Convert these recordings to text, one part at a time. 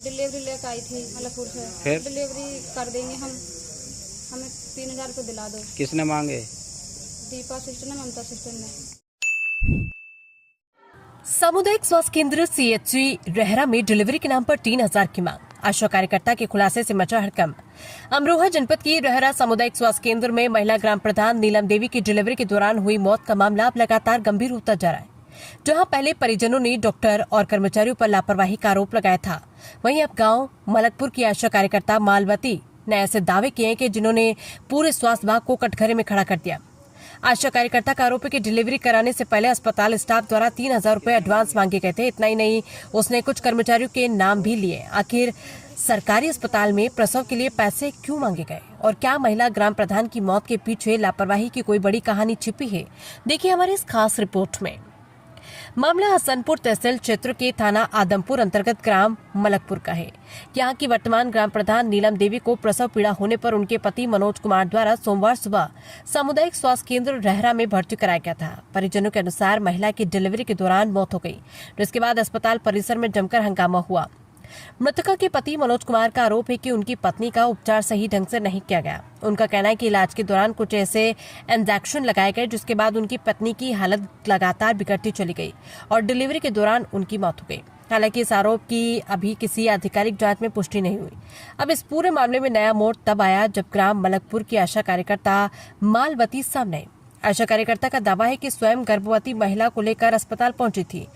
Delivery लेकर आई थी मलकपुर से। फिर डिलीवरी कर देंगे हम, हमें 3000 रुपये दिला दो। किसने मांगे? दीपा सिस्टर ने, ममता सिस्टर ने। सामुदायिक स्वास्थ्य केंद्र सीएचसी रहरा में डिलीवरी के नाम पर 3000 की मांग। आशा कार्यकर्ता के खुलासे से मचा हड़कंप। अमरोहा जनपद की रहरा सामुदायिक स्वास्थ्य केंद्र में महिला ग्राम प्रधान नीलम देवी की डिलीवरी के दौरान हुई मौत का मामला अब लगातार गंभीर होता जा रहा है। जहां पहले परिजनों ने डॉक्टर और कर्मचारियों पर लापरवाही का आरोप लगाया था, वहीं अब गांव मलकपुर की आशा कार्यकर्ता मालवती ने ऐसे दावे किए कि जिन्होंने पूरे स्वास्थ्य विभाग को कटघरे में खड़ा कर दिया। आशा कार्यकर्ता का आरोप है कि डिलीवरी कराने से पहले अस्पताल स्टाफ द्वारा 3000 रुपए एडवांस मांगे गए थे। इतना ही नहीं, उसने कुछ कर्मचारियों के नाम भी लिए। आखिर सरकारी अस्पताल में प्रसव के लिए पैसे क्यों मांगे गए और क्या महिला ग्राम प्रधान की मौत के पीछे लापरवाही की कोई बड़ी कहानी छिपी है? देखिए हमारी इस खास रिपोर्ट में। मामला हसनपुर तहसील क्षेत्र के थाना आदमपुर अंतर्गत ग्राम मलकपुर का है। यहाँ की वर्तमान ग्राम प्रधान नीलम देवी को प्रसव पीड़ा होने पर उनके पति मनोज कुमार द्वारा सोमवार सुबह सामुदायिक स्वास्थ्य केंद्र रहरा में भर्ती कराया गया था। परिजनों के अनुसार महिला की डिलीवरी के दौरान मौत हो गई, जिसके बाद अस्पताल परिसर में जमकर हंगामा हुआ। मृतका के पति मनोज कुमार का आरोप है कि उनकी पत्नी का उपचार सही ढंग से नहीं किया गया। उनका कहना है कि इलाज के दौरान कुछ ऐसे इंजेक्शन लगाए गए जिसके बाद उनकी पत्नी की हालत लगातार बिगड़ती चली गई और डिलीवरी के दौरान उनकी मौत हो गई। हालांकि इस आरोप की अभी किसी आधिकारिक जांच में पुष्टि नहीं हुई। अब इस पूरे मामले में नया मोड़ तब आया जब ग्राम मलकपुर की आशा कार्यकर्ता मालवती सामने आई। आशा कार्यकर्ता का दावा है कि स्वयं गर्भवती महिला को लेकर अस्पताल पहुंची थी।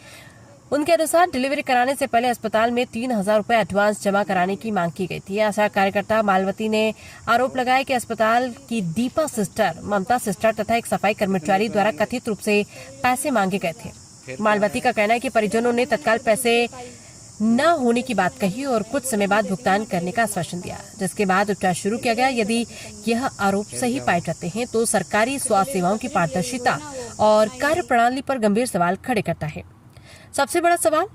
उनके अनुसार डिलीवरी कराने से पहले अस्पताल में 3000 रुपए एडवांस जमा कराने की मांग की गई थी। आशा कार्यकर्ता मालवती ने आरोप लगाया कि अस्पताल की दीपा सिस्टर, ममता सिस्टर तथा एक सफाई कर्मचारी द्वारा कथित रूप से पैसे मांगे गए थे। मालवती का कहना है कि परिजनों ने तत्काल पैसे न होने की बात कही और कुछ समय बाद भुगतान करने का आश्वासन दिया, जिसके बाद उपचार शुरू किया गया। यदि यह आरोप सही पाए जाते हैं तो सरकारी स्वास्थ्य सेवाओं की पारदर्शिता और कार्यप्रणाली पर गंभीर सवाल खड़े करता है। सबसे बड़ा सवाल,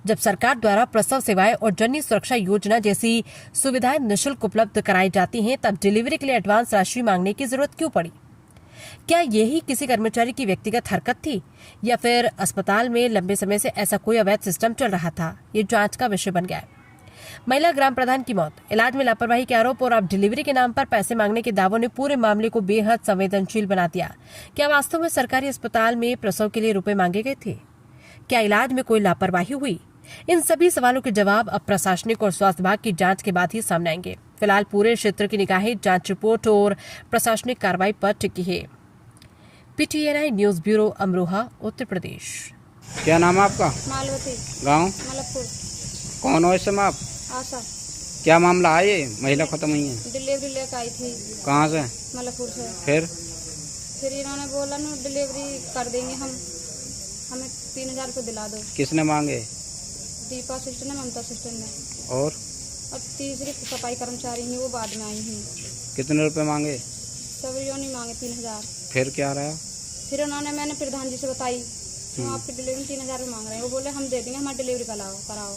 जब सरकार द्वारा प्रसव सेवाएं और जननी सुरक्षा योजना जैसी सुविधाएं निःशुल्क उपलब्ध कराई जाती हैं, तब डिलीवरी के लिए एडवांस राशि मांगने की जरूरत क्यों पड़ी? क्या यही किसी कर्मचारी की व्यक्तिगत हरकत थी या फिर अस्पताल में लंबे समय से ऐसा कोई अवैध सिस्टम चल रहा था? ये जांच का विषय बन गया है। महिला ग्राम प्रधान की मौत, इलाज में लापरवाही के आरोप और अब डिलीवरी के नाम पर पैसे मांगने के दावों ने पूरे मामले को बेहद संवेदनशील बना दिया। क्या वास्तव में सरकारी अस्पताल में प्रसव के लिए रुपए मांगे गए थे? क्या इलाज में कोई लापरवाही हुई? इन सभी सवालों के जवाब अब प्रशासनिक और स्वास्थ्य विभाग की जांच के बाद ही सामने आएंगे। फिलहाल पूरे क्षेत्र की निगाहें जांच रिपोर्ट और प्रशासनिक कार्रवाई पर टिकी है। PTNI news bureau, Amroha, Uttar Pradesh. क्या नाम है आपका? मालवती, गांव मलकपुर। कौन हो इस समय आप? आशा। क्या मामला है? ये महिला खत्म हुई है? डिलीवरी लेकर आई थी। कहाँ से? मलकपुर से। फिर इन्होंने बोला ना डिलीवरी कर देंगे हम, हमें 3000 रुपये दिला दो। किसने मांगे? दीपा सिस्टर ने, ममता सिस्टर ने। और तीसरी सफाई कर्मचारी हैं, वो बाद में आई हैं। कितने रुपए मांगे? सबरियों ने मांगे 3000। फिर क्या रहा? फिर मैंने प्रधान जी से बताई तो आपकी डिलीवरी 3000 रुपये मांग रहे हैं। वो बोले हम दे देंगे, हमारी डिलीवरी कराओ।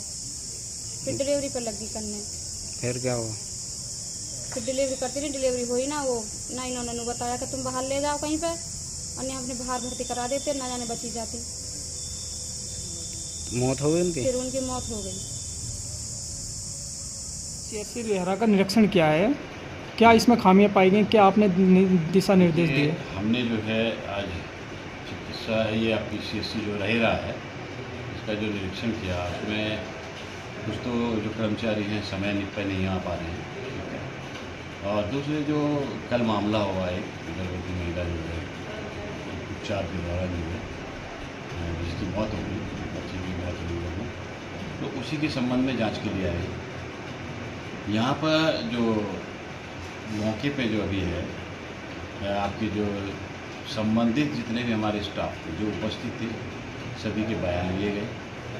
फिर डिलीवरी पर लगी करने। फिर क्या हुआ? फिर डिलीवरी करती रही, डिलीवरी हुई ना, वो ना इन्होंने बताया कि तुम बाहर ले जाओ कहीं पे, और अपने बाहर भर्ती करा देते, ना जाने बची जाती। मौत हो गई उनकी? फिर उनकी मौत हो गई। सीएचसी रहरा का निरीक्षण किया है, क्या इसमें खामियां पाई गई? क्या आपने दिशा निर्देश दिए? हमने जो है आज चिकित्सा है, ये आपकी सीएचसी जो रहरा है, इसका जो निरीक्षण किया, उसमें कुछ तो जो कर्मचारी हैं समय पर नहीं आ पा रहे हैं, ठीक है। और दूसरे जो कल मामला हुआ है, गर्भवती महिला जो है उपचार के दौरान जो है जिसकी मौत हो गई, बच्ची की मौत हो गई, तो उसी के संबंध में जांच के लिए आए। यहाँ पर जो मौके पे जो अभी है, आपके जो संबंधित जितने भी हमारे स्टाफ थे जो उपस्थित थे, सभी के बयान लिए गए,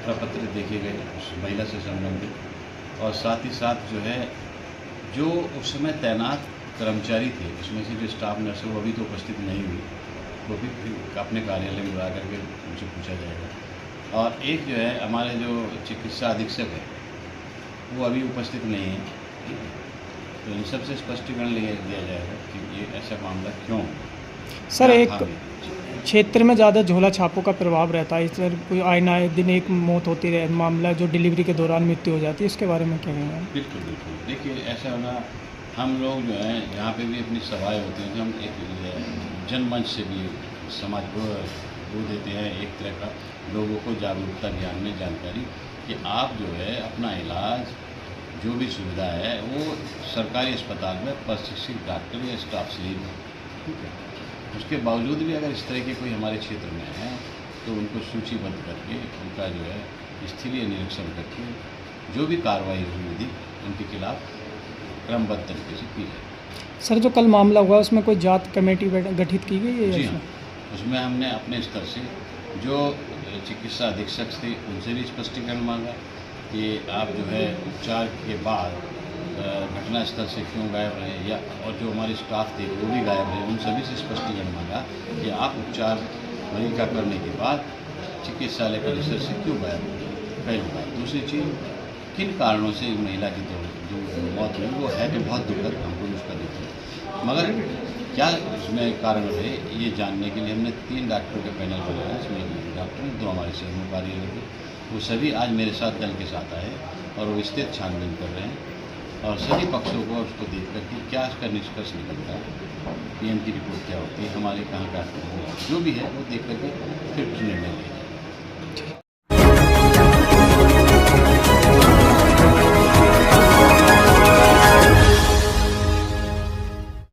प्रपत्र देखे गए उस महिला से संबंधित, और साथ ही साथ जो है जो उस समय तैनात कर्मचारी थे उसमें से जो स्टाफ नर्स है वो अभी तो उपस्थित नहीं हुई, वो भी अपने कार्यालय में बुला करके उनसे पूछा जाएगा। और एक जो है हमारे जो चिकित्सा अधीक्षक है वो अभी उपस्थित नहीं है, तो इन सबसे स्पष्टीकरण दिया जाएगा कि ये ऐसा मामला क्यों। सर क्षेत्र में ज़्यादा झोला छापों का प्रभाव रहता है, इस तरह कोई आए दिन एक मौत होती रहे, मामला जो डिलीवरी के दौरान मृत्यु हो जाती है, इसके बारे में क्या कहेंगे? बिल्कुल बिल्कुल। देखिए ऐसा होना, हम लोग जो हैं यहाँ पे भी अपनी सभाएँ होती हैं, तो हम एक जनमंच से भी समाज को वो देते हैं, एक तरह का लोगों को जागरूकता ज्ञान में जानकारी कि आप जो है अपना इलाज जो भी सुविधा है वो सरकारी अस्पताल में प्रशिक्षित डॉक्टर या स्टाफ से ही दें, ठीक है। उसके बावजूद भी अगर इस तरह के कोई हमारे क्षेत्र में हैं तो उनको सूचीबद्ध करके उनका जो है स्थलीय निरीक्षण करके जो भी कार्रवाई हुई विधि उनके खिलाफ क्रमबद्ध तरीके से की जाए। सर, जो कल मामला हुआ उसमें कोई जांच कमेटी गठित की गई है? जी हाँ, उसमें हमने अपने स्तर से जो चिकित्सा अधीक्षक थे उनसे भी स्पष्टीकरण मांगा कि आप जो है उपचार के बाद घटना स्थल से क्यों गायब रहे, या और जो हमारे स्टाफ थे वो भी गायब रहे, उन सभी से स्पष्टीकरण मांगा कि आप उपचार मरीज का करने के बाद चिकित्सालय परिसर से क्यों गायब हुए, पहली बात। दूसरी चीज़, किन कारणों से महिला की जो मौत हुई वो है कि बहुत दुखद, हमको उसका दुख है, मगर क्या उसमें कारण रहे ये जानने के लिए हमने 3 डॉक्टरों का पैनल बनाया। इसमें डॉक्टर 2 हमारे सहयोग कार्यालय के, वो सभी आज मेरे साथ दल के साथ आए और वो विस्तृत छानबीन कर रहे हैं और सभी पक्षों को उसको देख करके क्या इसका निष्कर्ष निकलता है, पीएम की रिपोर्ट क्या होती है, हमारे कहाँ का जो भी है वो देख करके फिर निर्णय लेंगे।